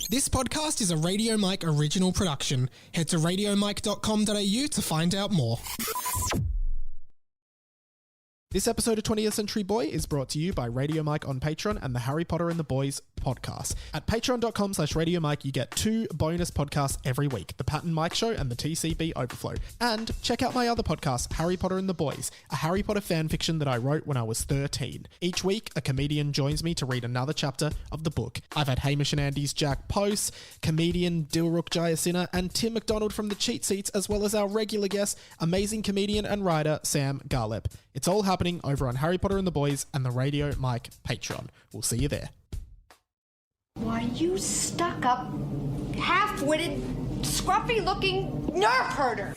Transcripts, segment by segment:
This podcast is a Radio Mike original production. Head to radiomike.com.au to find out more. This episode of 20th Century Boy is brought to you by Radio Mike on Patreon and the Harry Potter and the Boys podcast. At patreon.com/Radio Mike, you get 2 bonus podcasts every week, the Pat and Mike Show and the TCB Overflow. And check out my other podcast, Harry Potter and the Boys, a Harry Potter fan fiction that I wrote when I was 13. Each week, a comedian joins me to read another chapter of the book. I've had Hamish and Andy's Jack Post, comedian Dilruk Jayasinghe, and Tim McDonald from the Cheat Seats, as well as our regular guest, amazing comedian and writer Sam Garlep. It's all happening over on Harry Potter and the Boys and the Radio Mike Patreon. We'll see you there. Why, you stuck-up, half-witted, scruffy-looking nerve herder.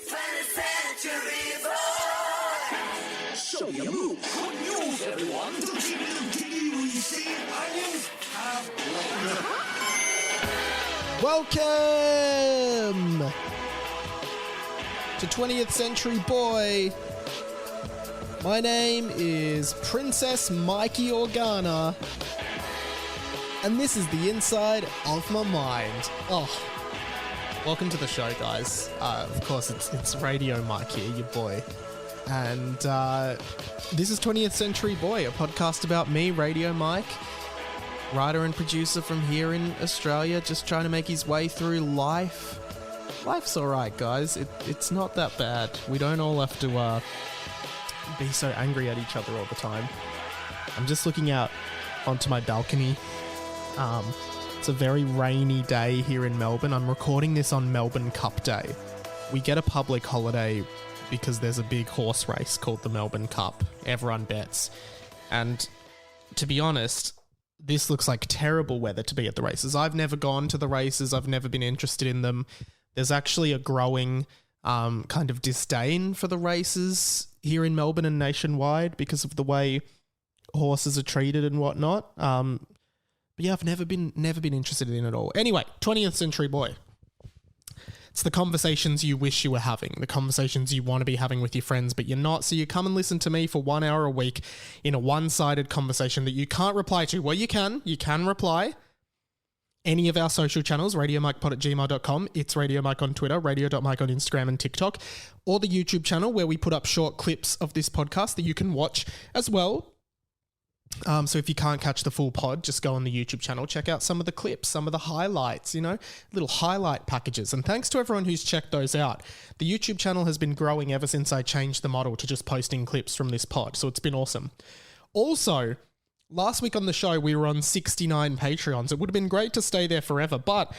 Show your move. Good news, everyone. Don't you receive onions? Welcome to 20th Century Boy. My name is Princess Mikey Organa, and this is the inside of my mind. Oh, welcome to the show, guys. Of course, it's Radio Mike here, your boy. And this is 20th Century Boy, a podcast about me, Radio Mike, writer and producer from here in Australia, just trying to make his way through life. Life's alright, guys. It's not that bad. We don't all have to be so angry at each other all the time. I'm just looking out onto my balcony. It's a very rainy day here in Melbourne. I'm recording this on Melbourne Cup Day. We get a public holiday because there's a big horse race called the Melbourne Cup. Everyone bets. And to be honest, this looks like terrible weather to be at the races. I've never gone to the races. I've never been interested in them. There's actually a growing kind of disdain for the races here in Melbourne and nationwide because of the way horses are treated and whatnot. But yeah, I've never been interested in it at all. Anyway, 20th Century Boy. It's the conversations you wish you were having, the conversations you want to be having with your friends, but you're not. So you come and listen to me for 1 hour a week in a one-sided conversation that you can't reply to. Well, you can reply. Any of our social channels, radiomikepod@gmail.com. It's Radio Mike on Twitter, radio.mike on Instagram and TikTok, or the YouTube channel where we put up short clips of this podcast that you can watch as well. So if you can't catch the full pod, just go on the YouTube channel, check out some of the clips, some of the highlights, little highlight packages. And thanks to everyone who's checked those out. The YouTube channel has been growing ever since I changed the model to just posting clips from this pod. So it's been awesome. Also, last week on the show, we were on 69 Patreons. It would have been great to stay there forever, but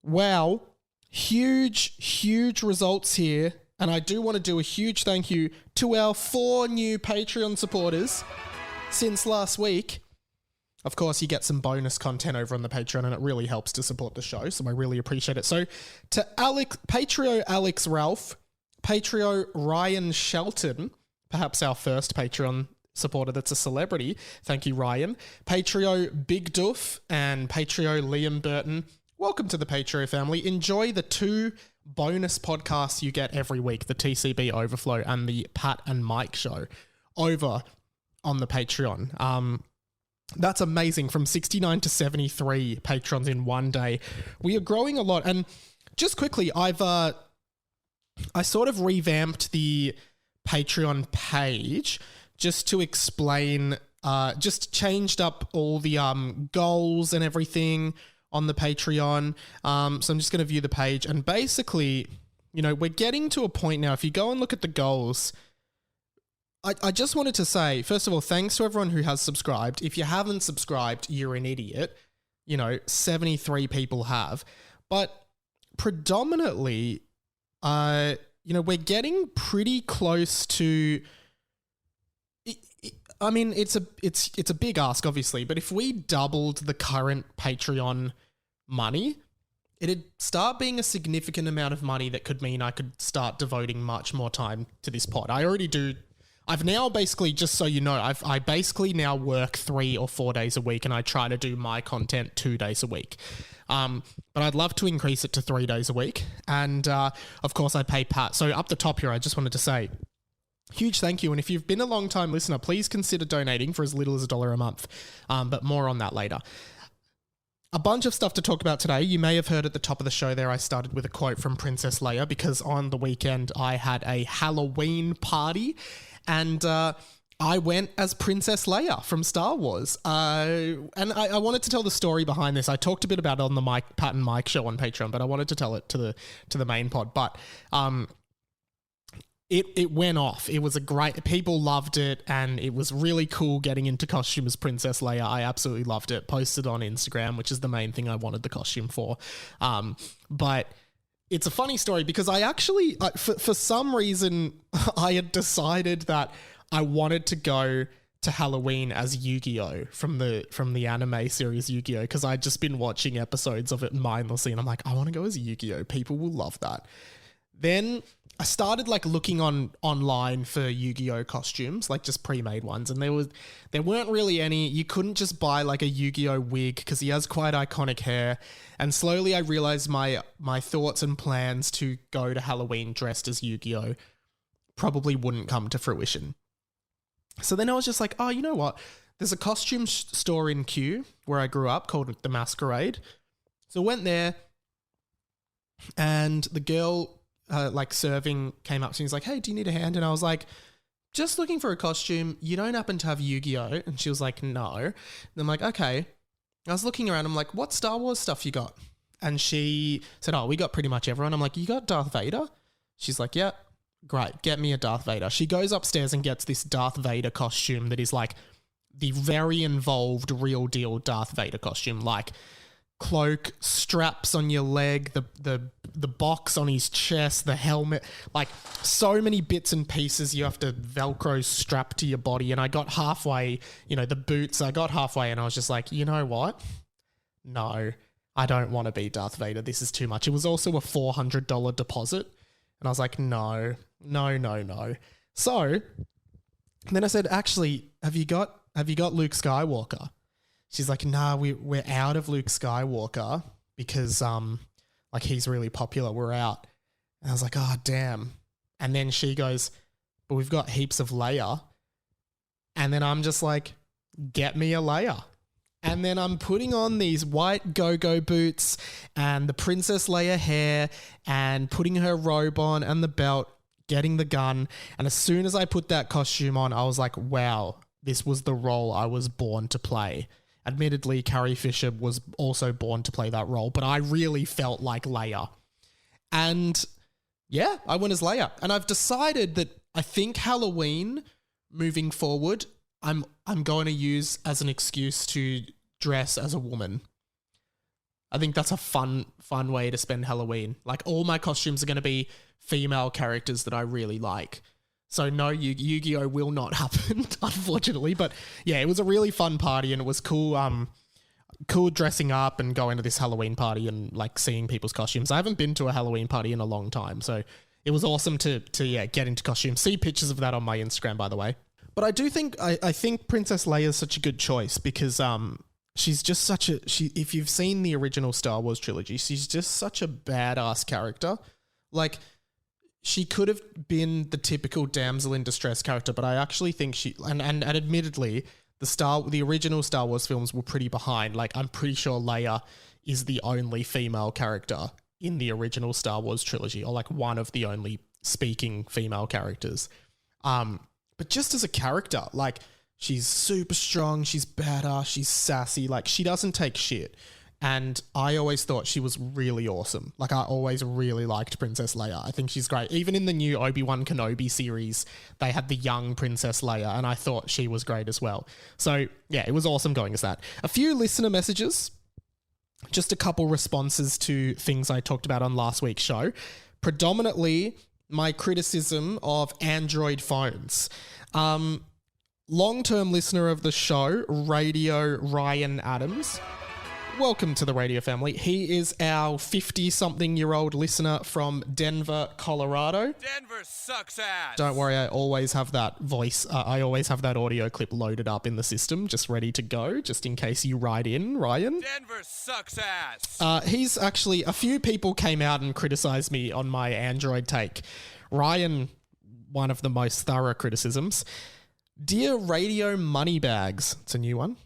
wow, huge results here. And I do want to do a huge thank you to our 4 new Patreon supporters since last week. Of course, you get some bonus content over on the Patreon, and it really helps to support the show, so I really appreciate it. So to Patrio Alex Ralph, Patrio Ryan Shelton, perhaps our first Patreon supporter that's a celebrity. Thank you, Ryan. Patrio Big Duff and Patrio Liam Burton. Welcome to the Patrio family. Enjoy the 2 bonus podcasts you get every week, the TCB Overflow and the Pat and Mike Show, over on the Patreon. That's amazing. From 69 to 73 patrons in one day. We are growing a lot. And just quickly, I sort of revamped the Patreon page just to explain, just changed up all the goals and everything on the Patreon. So I'm just going to view the page. And basically, we're getting to a point now. If you go and look at the goals, I just wanted to say, first of all, thanks to everyone who has subscribed. If you haven't subscribed, you're an idiot. 73 people have. But predominantly, we're getting pretty close to... I mean, it's a big ask, obviously, but if we doubled the current Patreon money, it'd start being a significant amount of money that could mean I could start devoting much more time to this pod. I already do... I've now basically, just so you know, I basically now work 3 or 4 days a week, and I try to do my content 2 days a week. But I'd love to increase it to 3 days a week. And of course, I pay Pat. So up the top here, I just wanted to say, huge thank you. And if you've been a long time listener, please consider donating for as little as $1 a month. But more on that later. a bunch of stuff to talk about today. You may have heard at the top of the show there I started with a quote from Princess Leia because on the weekend I had a Halloween party and I went as Princess Leia from Star Wars. And I wanted to tell the story behind this. I talked a bit about it on the Pat and Mike show on Patreon, but I wanted to tell it to the main pod. But It went off. It was people loved it, and it was really cool getting into costume as Princess Leia. I absolutely loved it. Posted on Instagram, which is the main thing I wanted the costume for. But it's a funny story because I actually, for some reason, I had decided that I wanted to go to Halloween as Yu-Gi-Oh! from the anime series Yu-Gi-Oh! Because I'd just been watching episodes of it mindlessly, and I'm like, I want to go as Yu-Gi-Oh! People will love that. Then I started like looking online for Yu-Gi-Oh! Costumes, like just pre-made ones, and there weren't really any. You couldn't just buy like a Yu-Gi-Oh! Wig because he has quite iconic hair. And slowly I realized my thoughts and plans to go to Halloween dressed as Yu-Gi-Oh! Probably wouldn't come to fruition. So then I was just like, oh, you know what? There's a costume store in Kew where I grew up called The Masquerade. So I went there, and the girl like serving came up to me. He's like, hey, do you need a hand? And I was like, just looking for a costume. You don't happen to have Yu-Gi-Oh? And she was like, no. And I'm like, okay. I was looking around. I'm like, what Star Wars stuff you got? And she said, oh, we got pretty much everyone. I'm like, you got Darth Vader? She's like, yeah, great. Get me a Darth Vader. She goes upstairs and gets this Darth Vader costume that is like the very involved real deal Darth Vader costume. Like cloak, straps on your leg, the box on his chest, the helmet, like so many bits and pieces you have to Velcro strap to your body. And I got halfway, the boots, I got halfway and I was just like, you know what? No, I don't want to be Darth Vader. This is too much. It was also a $400 deposit. And I was like, no. So then I said, actually, have you got Luke Skywalker? She's like, nah, we're out of Luke Skywalker because like he's really popular. We're out. And I was like, oh, damn. And then she goes, but we've got heaps of Leia. And then I'm just like, get me a Leia. And then I'm putting on these white go-go boots and the Princess Leia hair and putting her robe on and the belt, getting the gun. And as soon as I put that costume on, I was like, wow, this was the role I was born to play. Admittedly, Carrie Fisher was also born to play that role, but I really felt like Leia. And yeah, I went as Leia. And I've decided that I think Halloween moving forward, I'm going to use as an excuse to dress as a woman. I think that's a fun way to spend Halloween. Like all my costumes are going to be female characters that I really like. So no, Yu-Gi-Oh! Will not happen, unfortunately. But yeah, it was a really fun party and it was cool cool dressing up and going to this Halloween party and like seeing people's costumes. I haven't been to a Halloween party in a long time. So it was awesome to get into costumes. See pictures of that on my Instagram, by the way. But I do think, I think Princess Leia is such a good choice because she's just if you've seen the original Star Wars trilogy, she's just such a badass character. Like, she could have been the typical damsel in distress character, but I actually think and admittedly, the original Star Wars films were pretty behind. Like, I'm pretty sure Leia is the only female character in the original Star Wars trilogy, or like one of the only speaking female characters. But just as a character, like, she's super strong, she's badass, she's sassy, like, she doesn't take shit. And I always thought she was really awesome. Like, I always really liked Princess Leia. I think she's great. Even in the new Obi-Wan Kenobi series, they had the young Princess Leia, and I thought she was great as well. So, yeah, it was awesome going as that. A few listener messages, just a couple responses to things I talked about on last week's show. Predominantly, my criticism of Android phones. Long-term listener of the show, Radio Ryan Adams. Welcome to the radio family. He is our 50-something-year-old listener from Denver, Colorado. Denver sucks ass. Don't worry, I always have that voice. I always have that audio clip loaded up in the system, just ready to go, just in case you write in, Ryan. Denver sucks ass. He's actually, a few people came out and criticized me on my Android take. Ryan, one of the most thorough criticisms. Dear Radio Moneybags, it's a new one.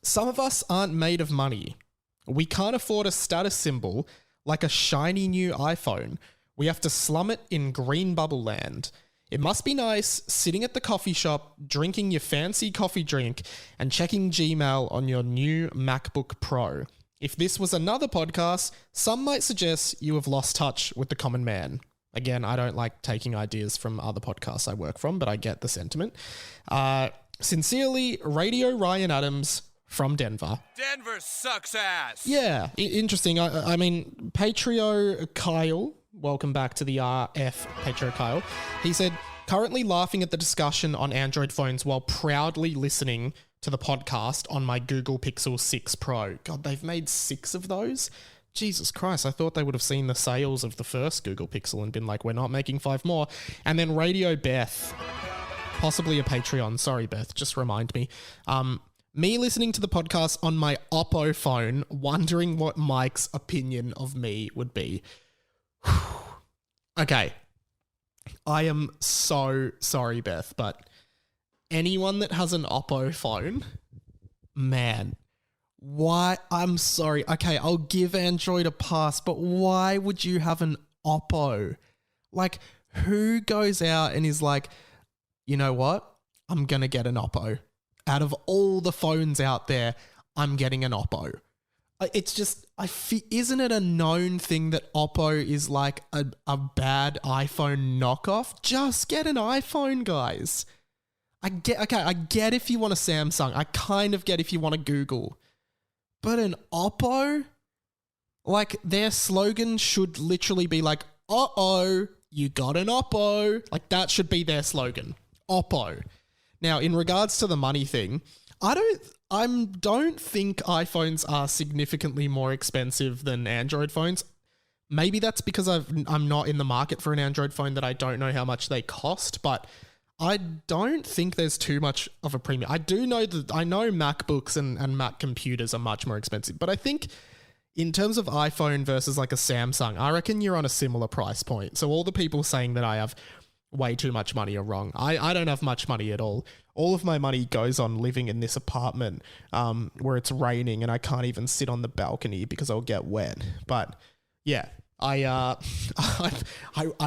Some of us aren't made of money. We can't afford a status symbol like a shiny new iPhone. We have to slum it in green bubble land. It must be nice sitting at the coffee shop, drinking your fancy coffee drink, and checking Gmail on your new MacBook Pro. If this was another podcast, some might suggest you have lost touch with the common man. Again, I don't like taking ideas from other podcasts I work from, but I get the sentiment. Sincerely, Radio Ryan Adams from Denver. Denver sucks ass. Yeah, interesting. I mean, Patrio Kyle, welcome back to the RF, Patrio Kyle. He said, currently laughing at the discussion on Android phones while proudly listening to the podcast on my Google Pixel 6 Pro. God, they've made 6 of those? Jesus Christ, I thought they would have seen the sales of the first Google Pixel and been like, we're not making 5 more. And then Radio Beth, possibly a Patreon. Sorry, Beth, just remind me. Me listening to the podcast on my Oppo phone, wondering what Mike's opinion of me would be. Okay. I am so sorry, Beth, but anyone that has an Oppo phone, man, why? I'm sorry. Okay, I'll give Android a pass, but why would you have an Oppo? Like, who goes out and is like, you know what? I'm going to get an Oppo. Out of all the phones out there, I'm getting an Oppo. It's just, isn't it a known thing that Oppo is like a bad iPhone knockoff? Just get an iPhone, guys. I get if you want a Samsung. I kind of get if you want a Google. But an Oppo? Like, their slogan should literally be like, uh-oh, you got an Oppo. Like, that should be their slogan. Oppo. Now, in regards to the money thing, I don't think iPhones are significantly more expensive than Android phones. Maybe that's because I'm not in the market for an Android phone that I don't know how much they cost, but I don't think there's too much of a premium. I know MacBooks and Mac computers are much more expensive, but I think in terms of iPhone versus like a Samsung, I reckon you're on a similar price point. So all the people saying that I have way too much money are wrong. I don't have much money at all. All of my money goes on living in this apartment where it's raining and I can't even sit on the balcony because I'll get wet. But yeah, I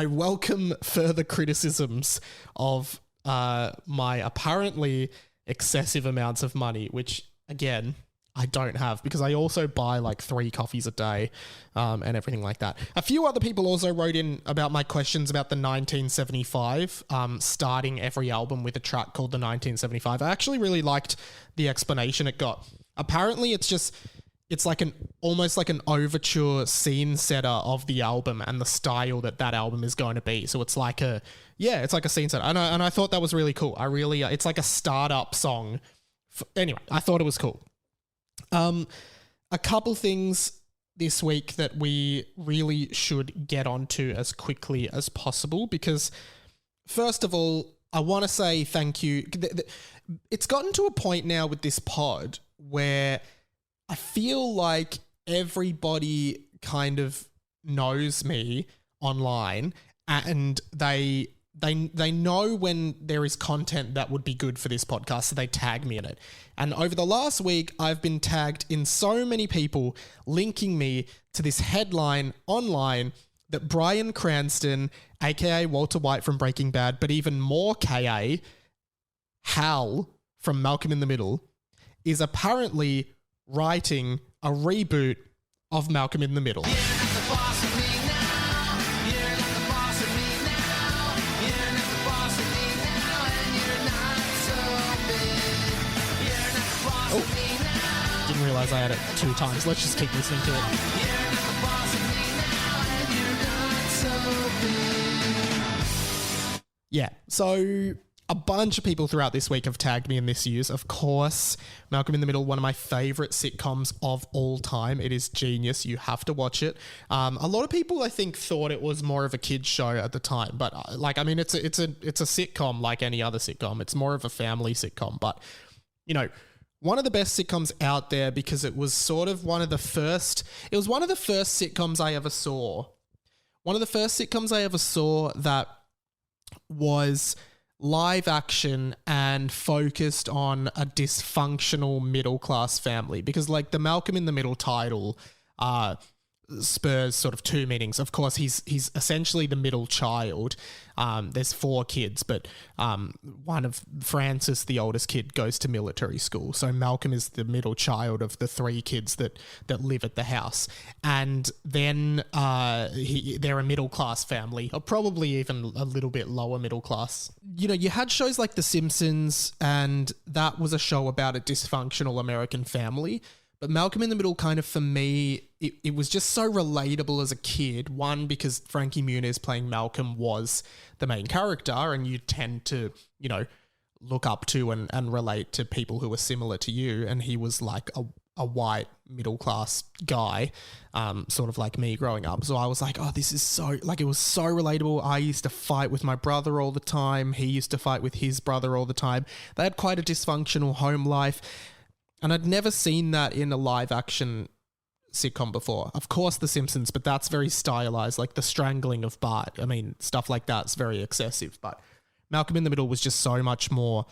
welcome further criticisms of my apparently excessive amounts of money, which again, I don't have because I also buy like 3 coffees a day and everything like that. A few other people also wrote in about my questions about the 1975, starting every album with a track called the 1975. I actually really liked the explanation it got. Apparently it's like almost like an overture scene setter of the album and the style that album is going to be. So it's like a scene setter. And I thought that was really cool. It's like a startup song. Anyway, I thought it was cool. A couple things this week that we really should get onto as quickly as possible because, first of all, I want to say thank you. It's gotten to a point now with this pod where I feel like everybody kind of knows me online and they know when there is content that would be good for this podcast, so they tag me in it. And over the last week, I've been tagged in so many people linking me to this headline online that Bryan Cranston, aka Walter White from Breaking Bad, but even more KA, Hal from Malcolm in the Middle, is apparently writing a reboot of Malcolm in the Middle. Didn't realize I had it 2 times. Let's just keep listening to it. Yeah, so a bunch of people throughout this week have tagged me in this use. Of course, Malcolm in the Middle, one of my favorite sitcoms of all time. It is genius. You have to watch it. A lot of people, I think, thought it was more of a kid's show at the time, but it's a sitcom like any other sitcom. It's more of a family sitcom, but you know, one of the best sitcoms out there because it was sort of one of the first sitcoms I ever saw. One of the first sitcoms I ever saw that was live action and focused on a dysfunctional middle class family, because like the Malcolm in the Middle title spurs sort of two meanings. Of course, he's essentially the middle child. There's 4 kids, but one of Francis, the oldest kid, goes to military school. So Malcolm is the middle child of the 3 kids that live at the house. And then they're a middle class family, or probably even a little bit lower middle class. You know, you had shows like The Simpsons, and that was a show about a dysfunctional American family. But Malcolm in the Middle kind of, for me, it was just so relatable as a kid. One, because Frankie Muniz playing Malcolm was the main character, and you tend to, you know, look up to and relate to people who are similar to you. And he was like a white middle-class guy, sort of like me growing up. So I was like, oh, this is so, like, it was so relatable. I used to fight with my brother all the time. He used to fight with his brother all the time. They had quite a dysfunctional home life. And I'd never seen that in a live action sitcom before. Of course, The Simpsons, but that's very stylized, like the strangling of Bart. I mean, stuff like that's very excessive. But Malcolm in the Middle was just so much more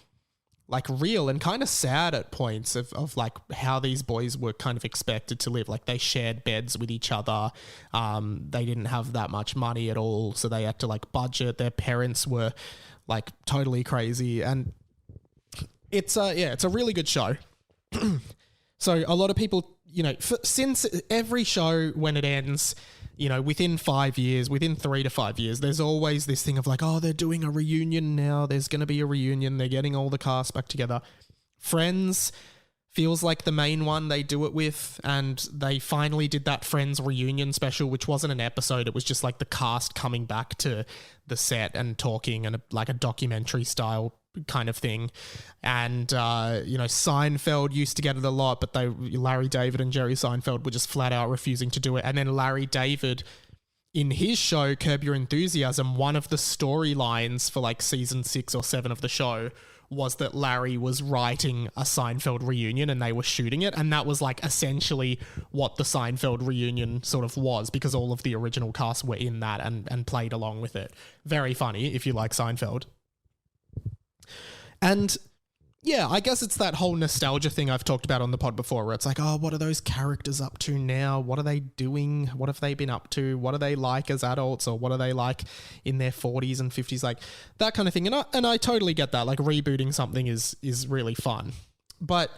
like real and kind of sad at points of like how these boys were kind of expected to live. Like they shared beds with each other. They didn't have that much money at all, so they had to like budget. Their parents were like totally crazy. And it's a really good show. So a lot of people, you know, since every show when it ends, you know, within 5 years, within 3 to 5 years, there's always this thing of like, oh, they're doing a reunion now. There's going to be a reunion. They're getting all the cast back together. Friends feels like the main one they do it with, and they finally did that Friends reunion special, which wasn't an episode. It was just like the cast coming back to the set and talking, and like a documentary style kind of thing. And you know, Seinfeld used to get it a lot, but Larry David and Jerry Seinfeld were just flat out refusing to do it. And then Larry David, in his show Curb Your Enthusiasm, one of the storylines for like season 6 or 7 of the show was that Larry was writing a Seinfeld reunion and they were shooting it, and that was like essentially what the Seinfeld reunion sort of was, because all of the original cast were in that and played along with it. Very funny if you like Seinfeld. And yeah, I guess it's that whole nostalgia thing I've talked about on the pod before, where it's like, oh, what are those characters up to now? What are they doing? What have they been up to? What are they like as adults, or what are they like in their 40s and 50s? Like that kind of thing. And I totally get that. Like rebooting something is really fun. But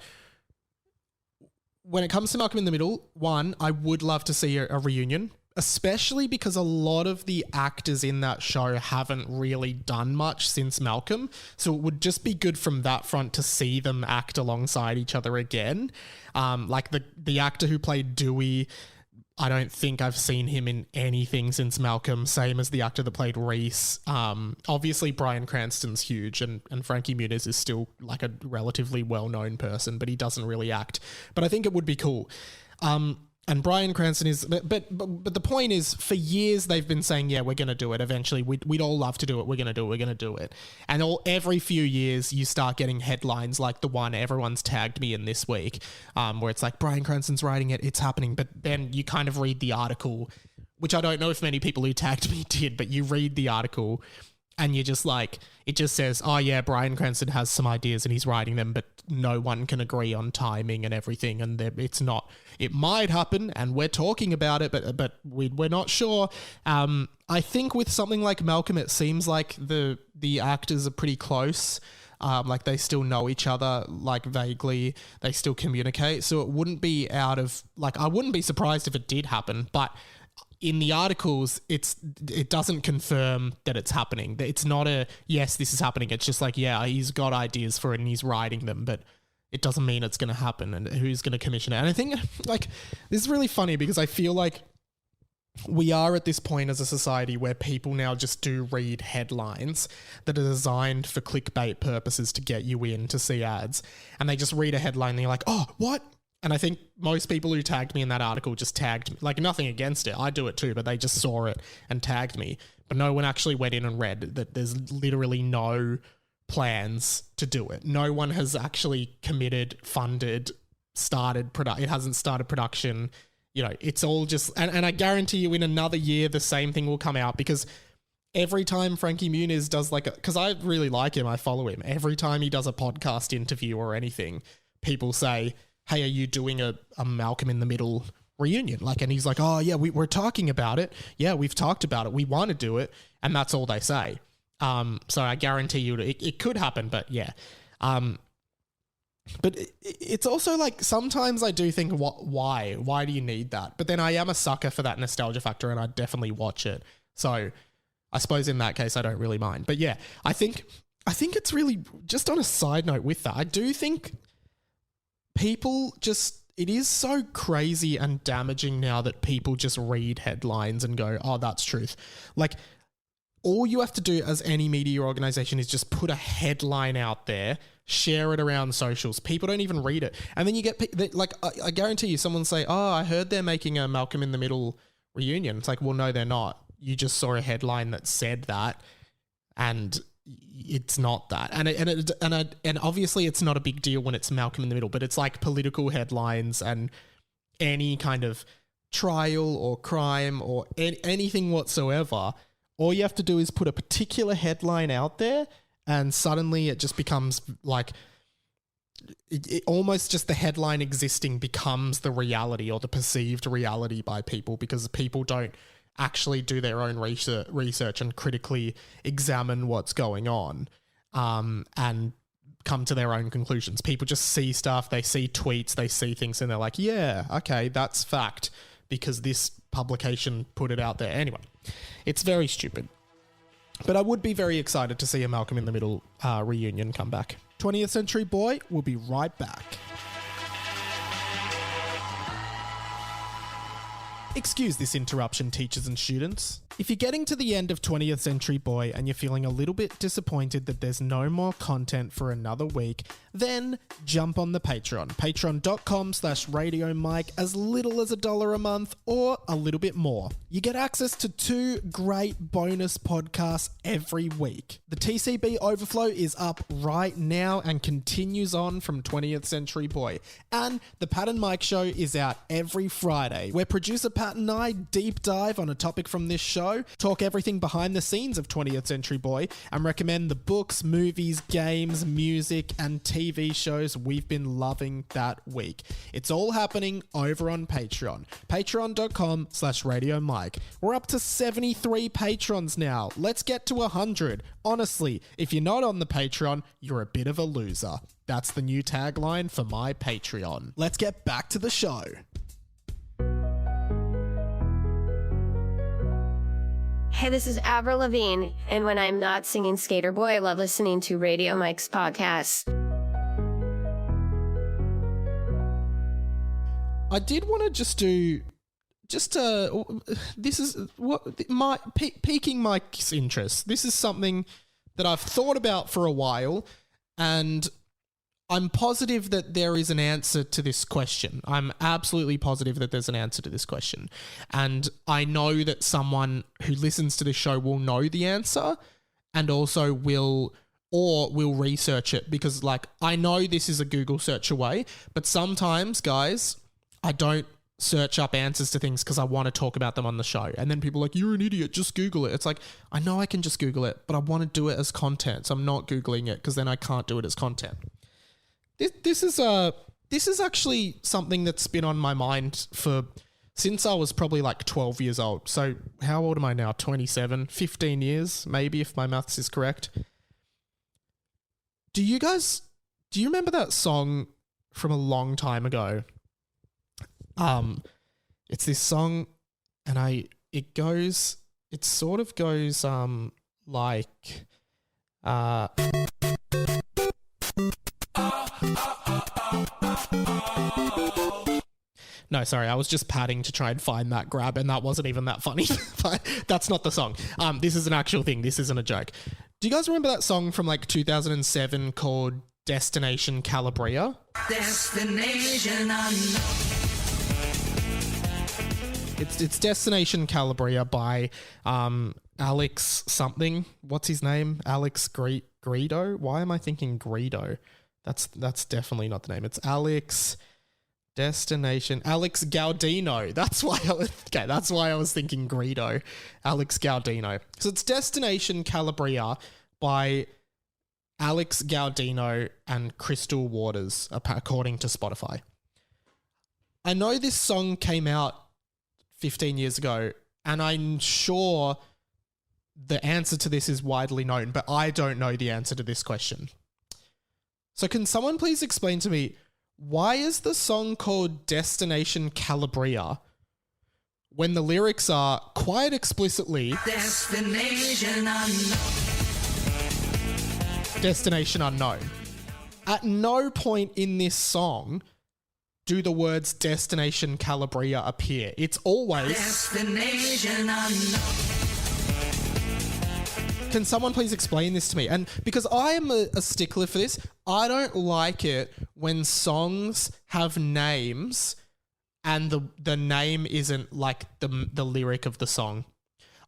when it comes to Malcolm in the Middle, one, I would love to see a reunion, especially because a lot of the actors in that show haven't really done much since Malcolm. So it would just be good from that front to see them act alongside each other again. Like the actor who played Dewey, I don't think I've seen him in anything since Malcolm, same as the actor that played Reese. Obviously Bryan Cranston's huge, and Frankie Muniz is still like a relatively well-known person, but he doesn't really act. But I think it would be cool. And Bryan Cranston is, but the point is, for years they've been saying, yeah, we're going to do it. Eventually, we'd all love to do it. We're going to do it. We're going to do it. And every few years, you start getting headlines like the one everyone's tagged me in this week, where it's like, Bryan Cranston's writing it, it's happening. But then you kind of read the article, which I don't know if many people who tagged me did, but you read the article and you're just like, it just says, oh yeah, Bryan Cranston has some ideas and he's writing them, but no one can agree on timing and everything. And it's not, it might happen and we're talking about it, but we're not sure. I think with something like Malcolm, it seems like the actors are pretty close. Like they still know each other, like vaguely, they still communicate. So it wouldn't be out of, like, I wouldn't be surprised if it did happen, but in the articles, it doesn't confirm that it's happening. It's not a, yes, this is happening. It's just like, yeah, he's got ideas for it and he's writing them, but it doesn't mean it's going to happen, and who's going to commission it. And I think, like, this is really funny because I feel like we are at this point as a society where people now just do read headlines that are designed for clickbait purposes to get you in to see ads. And they just read a headline and you're like, oh, what? And I think most people who tagged me in that article just tagged me. Like, nothing against it. I do it too, but they just saw it and tagged me. But no one actually went in and read that there's literally no plans to do it. No one has actually committed, funded, started production. It hasn't started production. You know, it's all just... And I guarantee you in another year, the same thing will come out because every time Frankie Muniz does because I really like him, I follow him. Every time he does a podcast interview or anything, people say, hey, are you doing a Malcolm in the Middle reunion? And he's like, oh yeah, we're talking about it. Yeah, we've talked about it. We want to do it. And that's all they say. So I guarantee you it could happen, but yeah. But it's also sometimes I do think, why do you need that? But then I am a sucker for that nostalgia factor and I'd definitely watch it. So I suppose in that case, I don't really mind. But yeah, I think it's really, just on a side note with that, I do think people it is so crazy and damaging now that people just read headlines and go, oh, that's truth. All you have to do as any media organization is just put a headline out there, share it around socials. People don't even read it. And then you get, I guarantee you, someone say, oh, I heard they're making a Malcolm in the Middle reunion. It's well, no, they're not. You just saw a headline that said that, and it's not that. And obviously it's not a big deal when it's Malcolm in the Middle, but it's political headlines and any kind of trial or crime or anything whatsoever. All you have to do is put a particular headline out there, and suddenly it just becomes almost just the headline existing becomes the reality or the perceived reality by people, because people don't actually do their own research and critically examine what's going on and come to their own conclusions. People just see stuff, they see tweets, they see things, and they're like, yeah, okay, that's fact because this publication put it out there. Anyway, it's very stupid. But I would be very excited to see a Malcolm in the Middle reunion come back. 20th Century Boy will be right back. Excuse this interruption, teachers and students. If you're getting to the end of 20th Century Boy and you're feeling a little bit disappointed that there's no more content for another week, then jump on the Patreon. Patreon.com/Radio Mike, as little as $1 a month or a little bit more. You get access to 2 great bonus podcasts every week. The TCB Overflow is up right now and continues on from 20th Century Boy. And the Pat and Mike Show is out every Friday, where producer Pat and I deep dive on a topic from this show, talk everything behind the scenes of 20th Century Boy, and recommend the books, movies, games, music, and TV shows we've been loving that week. It's all happening over on Patreon. Patreon.com/Radio Mike. We're up to 73 patrons now. Let's get to 100. Honestly, if you're not on the Patreon, you're a bit of a loser. That's the new tagline for my Patreon. Let's get back to the show. Hey, this is Avril Lavigne, and when I'm not singing Skater Boy, I love listening to Radio Mike's podcast. I did want to this is what piquing Mike's interest. This is something that I've thought about for a while, and I'm positive that there is an answer to this question. I'm absolutely positive that there's an answer to this question. And I know that someone who listens to this show will know the answer and also will research it, because I know this is a Google search away, but sometimes, guys, I don't search up answers to things because I want to talk about them on the show. And then people are like, you're an idiot, just Google it. It's I know I can just Google it, but I want to do it as content. So I'm not Googling it because then I can't do it as content. This is actually something that's been on my mind since I was probably 12 years old. So how old am I now? 27, 15 years, maybe, if my maths is correct. Do you remember that song from a long time ago? It's this song, and it sort of goes like no, sorry, I was just padding to try and find that grab, and that wasn't even that funny. But that's not the song. This is an actual thing. This isn't a joke. Do you guys remember that song from 2007 called Destination Calabria? Destination unknown. It's Destination Calabria by Alex something. What's his name? Alex Greedo? Why am I thinking Greedo? That's definitely not the name. It's Alex Destination Alex Gaudino. That's why I was thinking Greedo. Alex Gaudino. So it's Destination Calabria by Alex Gaudino and Crystal Waters, according to Spotify. I know this song came out 15 years ago, and I'm sure the answer to this is widely known, but I don't know the answer to this question. So can someone please explain to me, why is the song called Destination Calabria when the lyrics are quite explicitly Destination Unknown? At no point in this song do the words Destination Calabria appear. It's always Destination Unknown. Can someone please explain this to me? And because I am a stickler for this, I don't like it when songs have names and the name isn't like the lyric of the song.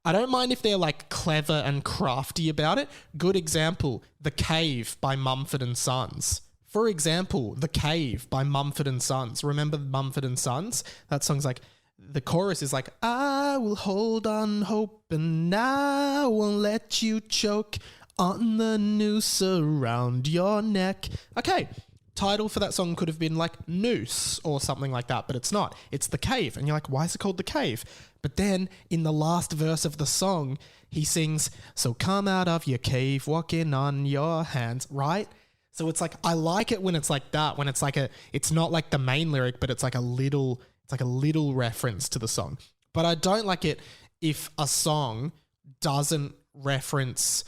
I don't mind if they're like clever and crafty about it. Good example, The Cave by Mumford & Sons. For example, The Cave by Mumford & Sons. Remember Mumford & Sons? That song's like, the chorus is like, I will hold on hope and I won't let you choke on the noose around your neck. Okay, title for that song could have been like Noose or something like that, but it's not. It's The Cave. And you're like, why is it called The Cave? But then in the last verse of the song, he sings, so come out of your cave walking on your hands, right? So it's like, I like it when it's like that, when it's like it's not like the main lyric, but it's like a little reference to the song. But I don't like it if a song doesn't reference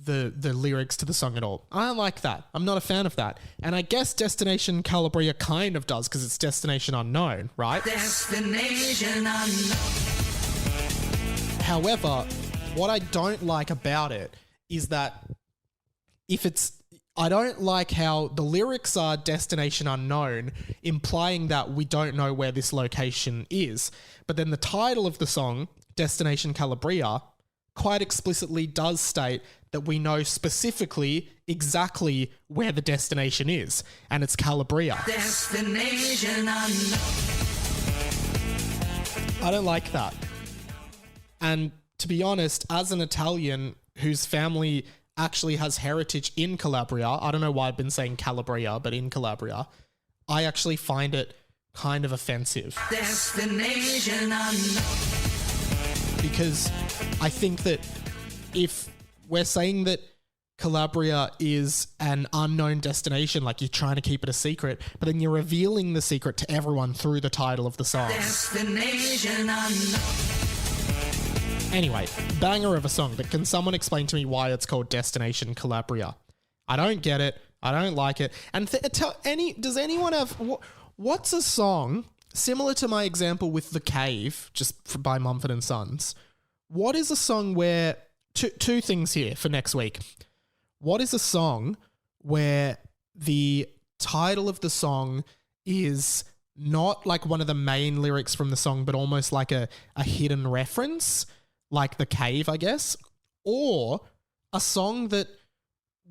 the lyrics to the song at all. I don't like that. I'm not a fan of that. And I guess Destination Calabria kind of does because it's Destination Unknown, right? Destination Unknown. However, what I don't like about it is that I don't like how the lyrics are Destination Unknown, implying that we don't know where this location is. But then the title of the song, Destination Calabria, quite explicitly does state that we know specifically exactly where the destination is, and it's Calabria. Destination Unknown. I don't like that. And to be honest, as an Italian whose family actually has heritage in Calabria, I don't know why I've been saying Calabria, but in Calabria, I actually find it kind of offensive. Destination Unknown. Because I think that if we're saying that Calabria is an unknown destination, like you're trying to keep it a secret, but then you're revealing the secret to everyone through the title of the song. Destination Unknown. Anyway, banger of a song, but can someone explain to me why it's called Destination Calabria? I don't get it. I don't like it. And does anyone have... What's a song, similar to my example with The Cave, just by Mumford & Sons, what is a song where... Two things here for next week. What is a song where the title of the song is not like one of the main lyrics from the song, but almost like a hidden reference, like The Cave, I guess, or a song that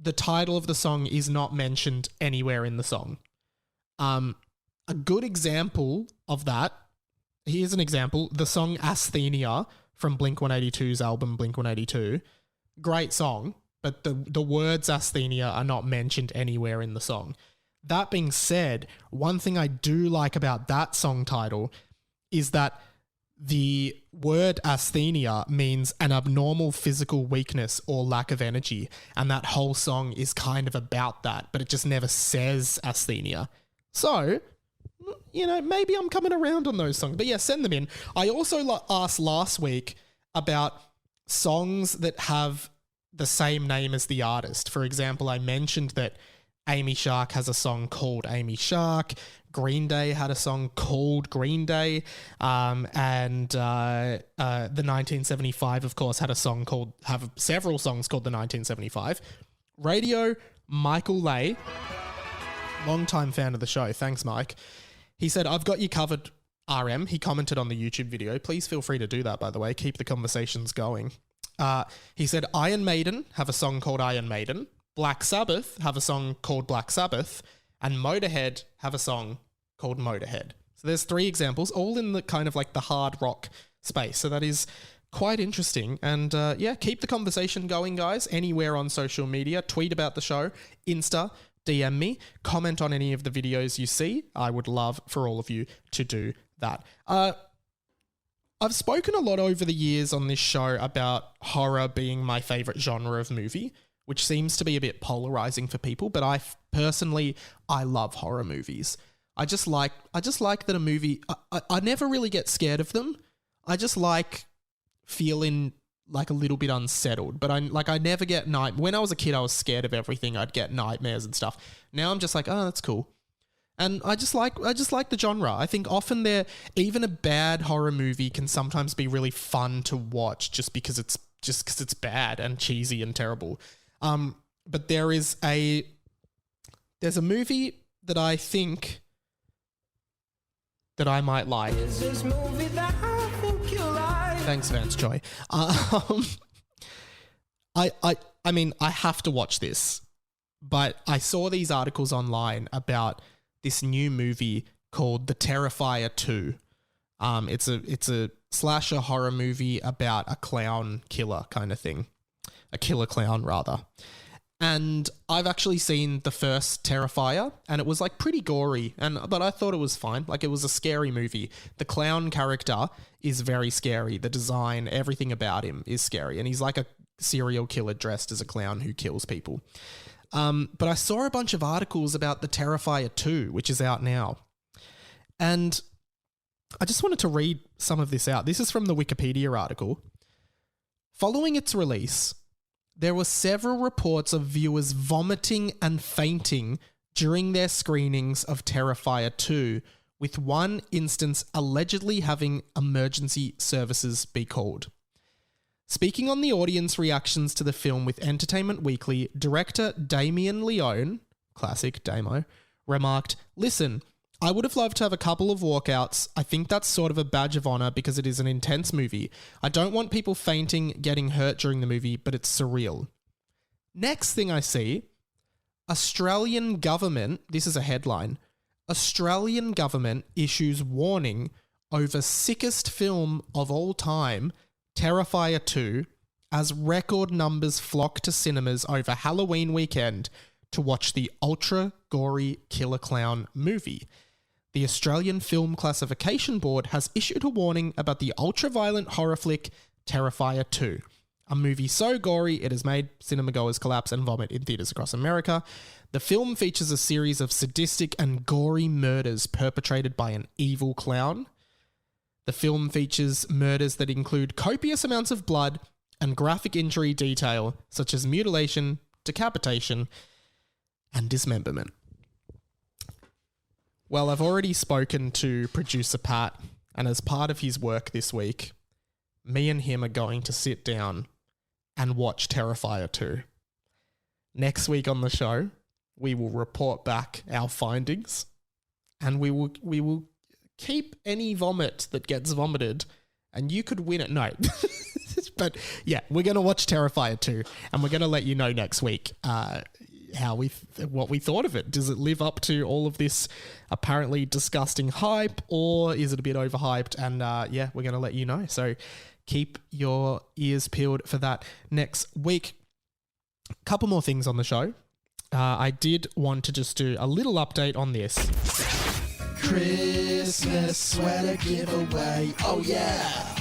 the title of the song is not mentioned anywhere in the song? A good example of that, here's an example, the song Asthenia from Blink-182's album Blink-182. Great song, but the words Asthenia are not mentioned anywhere in the song. That being said, one thing I do like about that song title is that the word asthenia means an abnormal physical weakness or lack of energy, and that whole song is kind of about that, but it just never says asthenia. So, you know, maybe I'm coming around on those songs. But yeah, send them in. I also asked last week about songs that have the same name as the artist. For example, I mentioned that Amy Shark has a song called Amy Shark. Green Day had a song called Green Day. And the 1975, of course, have several songs called the 1975. Radio, Michael Lay, longtime fan of the show. Thanks, Mike. He said, I've got you covered, RM. He commented on the YouTube video. Please feel free to do that, by the way. Keep the conversations going. He said, Iron Maiden have a song called Iron Maiden. Black Sabbath have a song called Black Sabbath. And Motorhead have a song called Motorhead. So there's 3 examples, all in the kind of like the hard rock space. So that is quite interesting. And yeah, keep the conversation going, guys, anywhere on social media. Tweet about the show, Insta, DM me, comment on any of the videos you see. I would love for all of you to do that. I've spoken a lot over the years on this show about horror being my favorite genre of movie, which seems to be a bit polarizing for people, but personally, I love horror movies. I just like that a movie, I never really get scared of them. I just like feeling like a little bit unsettled, but I never get when I was a kid, I was scared of everything. I'd get nightmares and stuff. Now I'm just like, oh, that's cool. And I just like the genre. I think often even a bad horror movie can sometimes be really fun to watch just because it's bad and cheesy and terrible. But there's a movie that I think that I might like. Is this movie that I think you like? Thanks, Vance Joy. I mean, I have to watch this, but I saw these articles online about this new movie called The Terrifier 2. It's a slasher horror movie about a clown killer kind of thing. A killer clown, rather. And I've actually seen the first Terrifier, and it was like pretty gory, but I thought it was fine. Like, it was a scary movie. The clown character is very scary. The design, everything about him is scary. And he's like a serial killer dressed as a clown who kills people. But I saw a bunch of articles about the Terrifier 2, which is out now. And I just wanted to read some of this out. This is from the Wikipedia article. Following its release, there were several reports of viewers vomiting and fainting during their screenings of Terrifier 2, with one instance allegedly having emergency services be called. Speaking on the audience reactions to the film with Entertainment Weekly, director Damien Leone, classic Damo, remarked, "Listen, I would have loved to have a couple of walkouts. I think that's sort of a badge of honor because it is an intense movie. I don't want people fainting, getting hurt during the movie, but it's surreal." Next thing I see, Australian government, this is a headline, Australian government issues warning over sickest film of all time, Terrifier 2, as record numbers flock to cinemas over Halloween weekend to watch the ultra-gory killer clown movie. The Australian Film Classification Board has issued a warning about the ultra-violent horror flick Terrifier 2, a movie so gory it has made cinemagoers collapse and vomit in theaters across America. The film features a series of sadistic and gory murders perpetrated by an evil clown. The film features murders that include copious amounts of blood and graphic injury detail, such as mutilation, decapitation, and dismemberment. Well, I've already spoken to producer Pat, and as part of his work this week, me and him are going to sit down and watch Terrifier 2. Next week on the show, we will report back our findings, and we will keep any vomit that gets vomited, and you could win it. No. But yeah, we're going to watch Terrifier 2, and we're going to let you know next week what we thought of it. Does it live up to all of this apparently disgusting hype, or is it a bit overhyped? And yeah, we're going to let you know. So keep your ears peeled for that next week. A couple more things on the show. I did want to just do a little update on this. Christmas sweater giveaway. Oh yeah!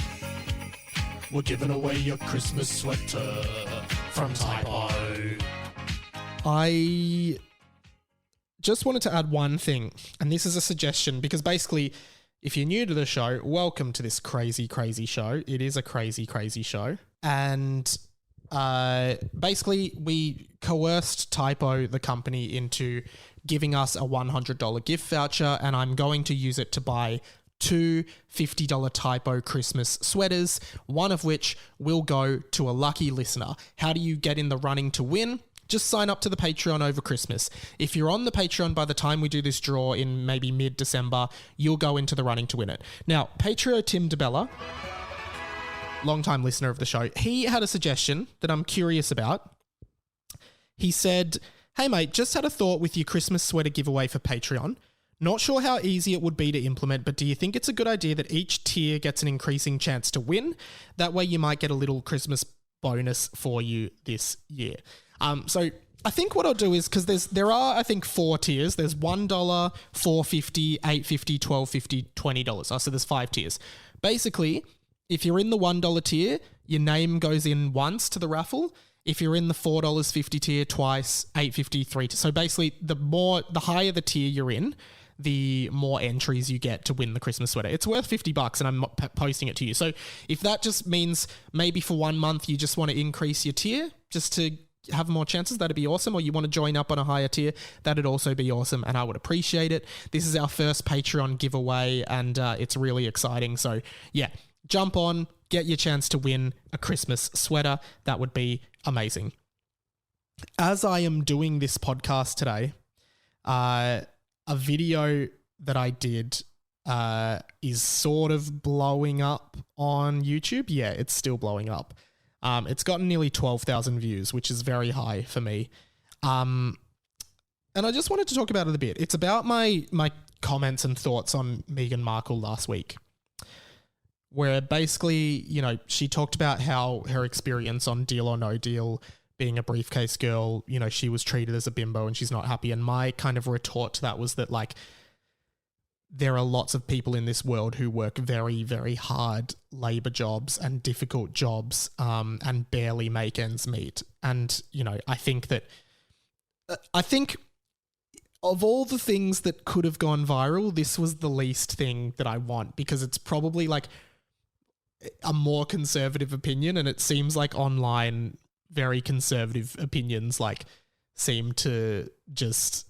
We're giving away your Christmas sweater from Typo. I just wanted to add one thing, and this is a suggestion, because basically, if you're new to the show, welcome to this crazy, crazy show. It is a crazy, crazy show. And basically, we coerced Typo, the company, into giving us a $100 gift voucher, and I'm going to use it to buy 2 $50 Typo Christmas sweaters, one of which will go to a lucky listener. How do you get in the running to win? Just sign up to the Patreon over Christmas. If you're on the Patreon by the time we do this draw in maybe mid-December, you'll go into the running to win it. Now, Patreon Tim DeBella, long-time listener of the show, he had a suggestion that I'm curious about. He said, "Hey mate, just had a thought with your Christmas sweater giveaway for Patreon. Not sure how easy it would be to implement, but do you think it's a good idea that each tier gets an increasing chance to win? That way you might get a little Christmas bonus for you this year. So I think what I'll do is, because there are, I think, 4 tiers. There's $1, $4.50, $8.50, $12.50, $20. So there's 5 tiers. Basically, if you're in the $1 tier, your name goes in once to the raffle. If you're in the $4.50 tier, twice, $8.50, 3. So basically, the higher the tier you're in, the more entries you get to win the Christmas sweater. It's worth $50 and I'm posting it to you. So if that just means maybe for 1 month you just want to increase your tier just to have more chances, that'd be awesome. Or you want to join up on a higher tier, that'd also be awesome and I would appreciate it. This is our first Patreon giveaway and it's really exciting. So yeah, jump on, get your chance to win a Christmas sweater. That would be amazing. As I am doing this podcast today, a video that I did is sort of blowing up on YouTube. Yeah, it's still blowing up. It's gotten nearly 12,000 views, which is very high for me. And I just wanted to talk about it a bit. It's about my comments and thoughts on Meghan Markle last week, where basically, you know, she talked about how her experience on Deal or No Deal, being a briefcase girl, you know, she was treated as a bimbo and she's not happy. And my kind of retort to that was that, like, there are lots of people in this world who work very, very hard labor jobs and difficult jobs and barely make ends meet. And, you know, I think of all the things that could have gone viral, this was the least thing that I want, because it's probably like a more conservative opinion, and it seems like online very conservative opinions like seem to just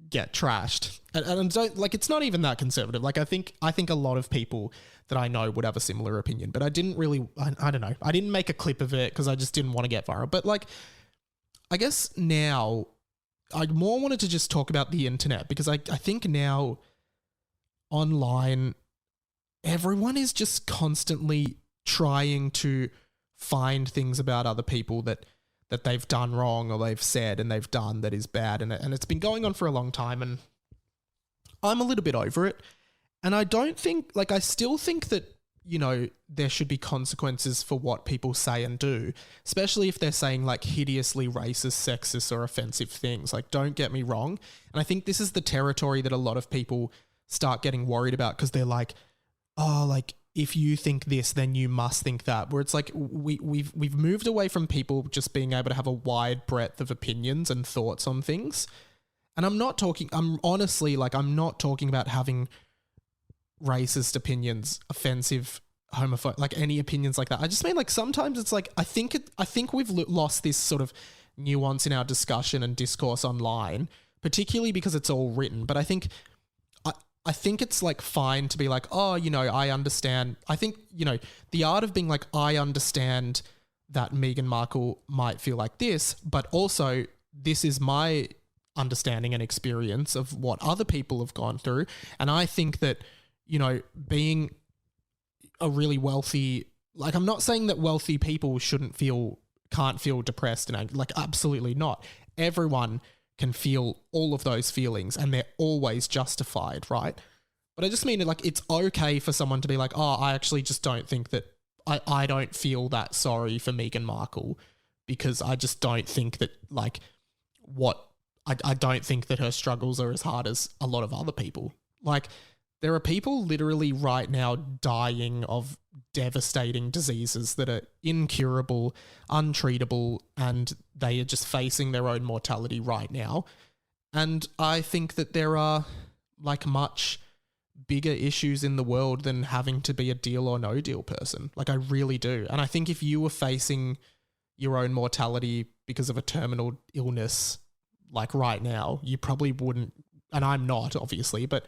get trashed. And don't, like, it's not even that conservative. Like, I think a lot of people that I know would have a similar opinion, but I didn't really, I don't know. I didn't make a clip of it because I just didn't want to get viral. But like, I guess now I more wanted to just talk about the internet, because I think now online, everyone is just constantly trying to find things about other people that they've done wrong or they've said and they've done that is bad. And it's been going on for a long time, and I'm a little bit over it. And I don't think, like, I still think that, you know, there should be consequences for what people say and do, especially if they're saying like hideously racist, sexist or offensive things. Like, don't get me wrong. And I think this is the territory that a lot of people start getting worried about, because they're like, oh, like, if you think this, then you must think that. Where it's like, we've moved away from people just being able to have a wide breadth of opinions and thoughts on things. And I'm not talking about having racist opinions, offensive, homophobic, like any opinions like that. I just mean, like, sometimes it's like, I think we've lost this sort of nuance in our discussion and discourse online, particularly because it's all written. But I think it's like fine to be like, oh, you know, I understand. I think, you know, the art of being like, I understand that Meghan Markle might feel like this, but also this is my understanding and experience of what other people have gone through. And I think that, you know, being a really wealthy, like, I'm not saying that wealthy people can't feel depressed and angry. Like, absolutely not. Everyone can feel all of those feelings and they're always justified, right? But I just mean, like, it's okay for someone to be like, oh, I actually just don't think that, I don't feel that sorry for Meghan Markle, because I just don't think that, like, I don't think that her struggles are as hard as a lot of other people. Like, there are people literally right now dying of devastating diseases that are incurable, untreatable, and they are just facing their own mortality right now. And I think that there are, like, much bigger issues in the world than having to be a deal or no deal person. Like, I really do. And I think if you were facing your own mortality because of a terminal illness, like right now, you probably wouldn't, and I'm not, obviously, but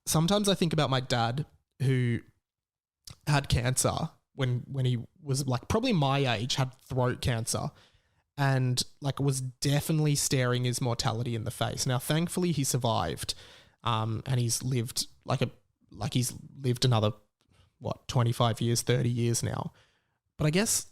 sometimes I think about my dad, who had cancer when he was, like, probably my age, had throat cancer, and, like, was definitely staring his mortality in the face. Now, thankfully, he survived, and he's lived he's lived another, 25 years, 30 years now. But I guess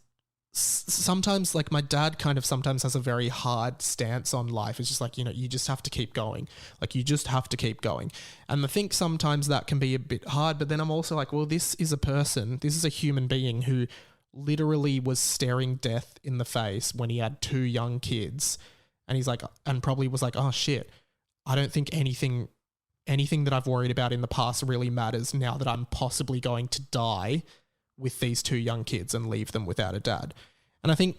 sometimes, like, my dad kind of sometimes has a very hard stance on life. It's just like, you know, you just have to keep going. Like, you just have to keep going. And I think sometimes that can be a bit hard, but then I'm also like, well, this is a person, this is a human being who literally was staring death in the face when he had 2 young kids. And he's like, and probably was like, oh shit, I don't think anything that I've worried about in the past really matters now that I'm possibly going to die with these 2 young kids and leave them without a dad. And I think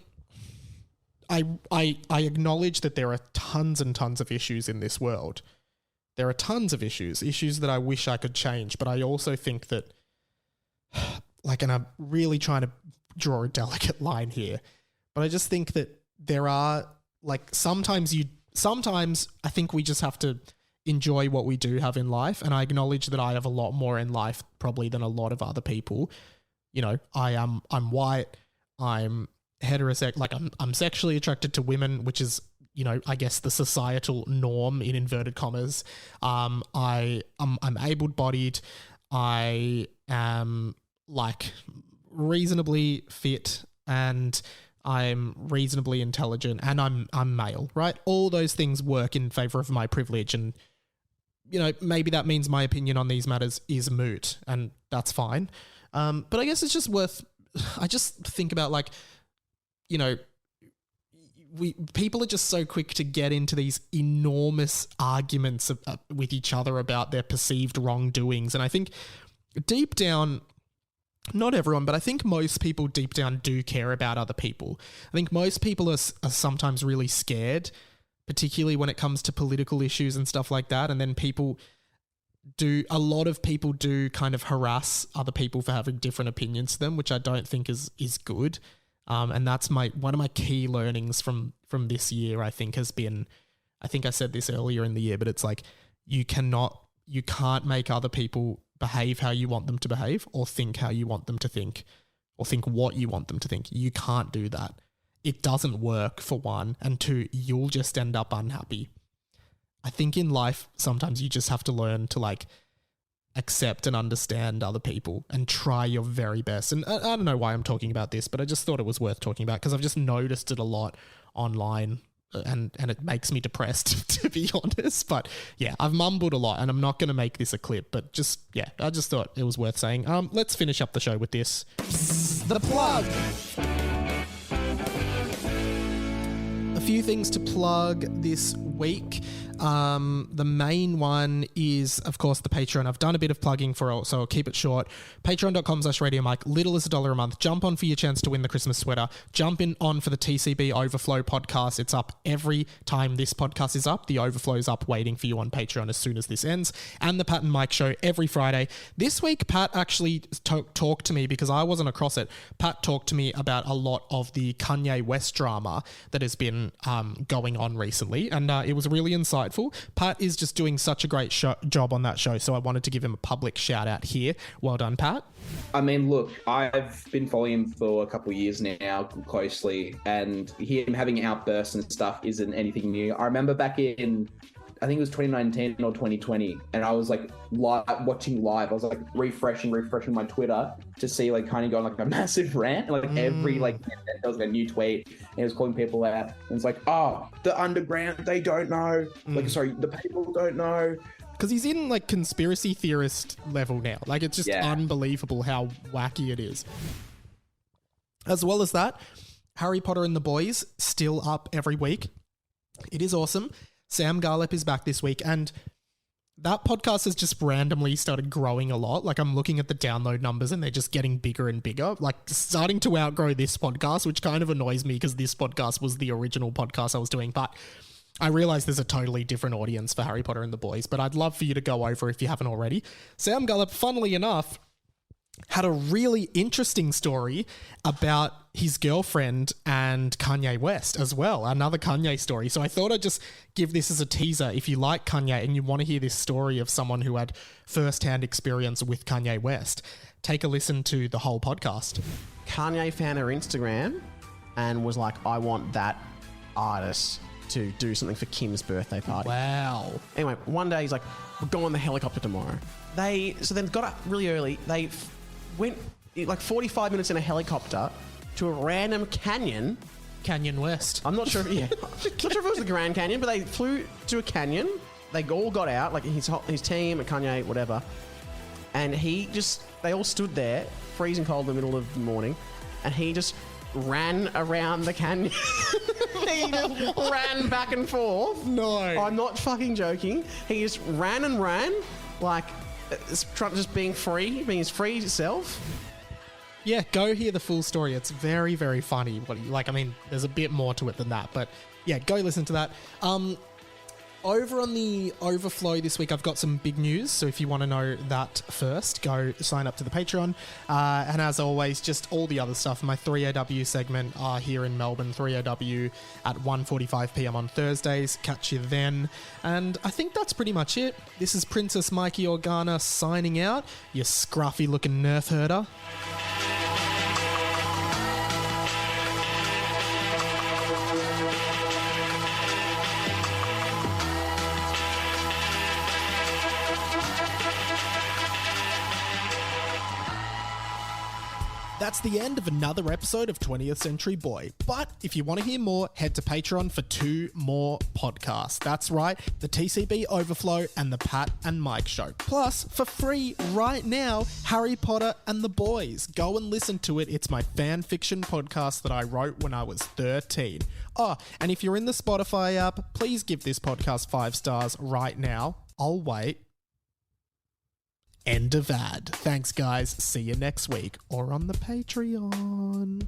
I acknowledge that there are tons and tons of issues in this world. There are tons of issues that I wish I could change, but I also think that, like, and I'm really trying to draw a delicate line here, but I just think that there are, like, sometimes I think we just have to enjoy what we do have in life. And I acknowledge that I have a lot more in life probably than a lot of other people. You know, I'm white, I'm heterosexual, like I'm sexually attracted to women, which is, you know, I guess the societal norm in inverted commas. I'm able-bodied. I am, like, reasonably fit, and I'm reasonably intelligent, and I'm male, right? All those things work in favor of my privilege, and, you know, maybe that means my opinion on these matters is moot, and that's fine. But I guess it's just I just think about, like, you know, people are just so quick to get into these enormous arguments with each other about their perceived wrongdoings. And I think deep down, not everyone, but I think most people deep down do care about other people. I think most people are sometimes really scared, particularly when it comes to political issues and stuff like that. And then a lot of people do kind of harass other people for having different opinions to them, which I don't think is good. And that's one of my key learnings from this year, I think, has been, I think I said this earlier in the year, but it's like, you can't make other people behave how you want them to behave, or think how you want them to think, or think what you want them to think. You can't do that. It doesn't work, for one, and 2, you'll just end up unhappy. I think in life, sometimes you just have to learn to, like, accept and understand other people and try your very best. And I don't know why I'm talking about this, but I just thought it was worth talking about because I've just noticed it a lot online, and it makes me depressed, to be honest. But yeah, I've mumbled a lot, and I'm not going to make this a clip, but just, yeah, I just thought it was worth saying. Let's finish up the show with this. The plug. A few things to plug this week. The main one is, of course, the Patreon. I've done a bit of plugging so I'll keep it short. Patreon.com/Radio Mike. Little as $1 a month. Jump on for your chance to win the Christmas sweater. Jump on for the TCB Overflow podcast. It's up every time this podcast is up. The Overflow is up waiting for you on Patreon as soon as this ends. And the Pat and Mike show every Friday. This week, Pat actually talked to me, because I wasn't across it. Pat talked to me about a lot of the Kanye West drama that has been going on recently. And it was really insightful. Pat is just doing such a great job on that show, so I wanted to give him a public shout out here. Well done, Pat. I mean, look, I've been following him for a couple of years now closely, and him having outbursts and stuff isn't anything new. I remember back in, I think it was 2019 or 2020, and I was like watching live. I was like refreshing my Twitter to see like kind of going like a massive rant. Like every like there was like a new tweet, and he was calling people out. And it's like, oh, the underground, they don't know. Like, sorry, the people don't know. Because he's in like conspiracy theorist level now. Like, it's just unbelievable how wacky it is. As well as that, Harry Potter and the Boys still up every week. It is awesome. Sam Garlip is back this week, and that podcast has just randomly started growing a lot. Like, I'm looking at the download numbers and they're just getting bigger and bigger, like starting to outgrow this podcast, which kind of annoys me because this podcast was the original podcast I was doing. But I realize there's a totally different audience for Harry Potter and the Boys, but I'd love for you to go over if you haven't already. Sam Garlip, funnily enough, had a really interesting story about his girlfriend and Kanye West as well, another Kanye story. So I thought I'd just give this as a teaser. If you like Kanye and you want to hear this story of someone who had first-hand experience with Kanye West, take a listen to the whole podcast. Kanye found her Instagram and was like, I want that artist to do something for Kim's birthday party. Wow. Anyway, one day he's like, we'll go on the helicopter tomorrow. So then got up really early. They went like 45 minutes in a helicopter to a random canyon. Canyon West. I'm not sure. Yeah, not sure if it was the Grand Canyon, but they flew to a canyon. They all got out, like his team and Kanye, whatever. And they all stood there, freezing cold in the middle of the morning, and he just ran around the canyon. He just ran back and forth. No. I'm not fucking joking. He just ran and ran, like just being free, being his free self. Yeah, go hear the full story. It's very, very funny. There's a bit more to it than that, but yeah, go listen to that. Over on the Overflow this week, I've got some big news. So if you want to know that first, go sign up to the Patreon. And as always, just all the other stuff. My 3AW segment are here in Melbourne, 3AW at 1:45 p.m. on Thursdays. Catch you then. And I think that's pretty much it. This is Princess Mikey Organa signing out. You scruffy looking nerf herder. That's the end of another episode of 20th Century Boy. But if you want to hear more, head to Patreon for 2 more podcasts. That's right, the TCB Overflow and the Pat and Mike Show. Plus, for free right now, Harry Potter and the Boys. Go and listen to it. It's my fan fiction podcast that I wrote when I was 13. Oh, and if you're in the Spotify app, please give this podcast 5 stars right now. I'll wait. End of ad. Thanks, guys. See you next week or on the Patreon.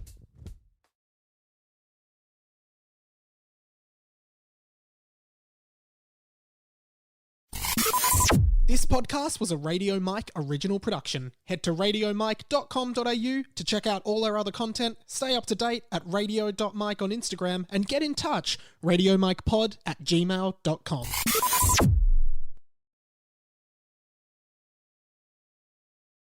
This podcast was a Radio Mike original production. Head to radiomike.com.au to check out all our other content, stay up to date at radio.mike on Instagram, and get in touch, radiomikepod@gmail.com.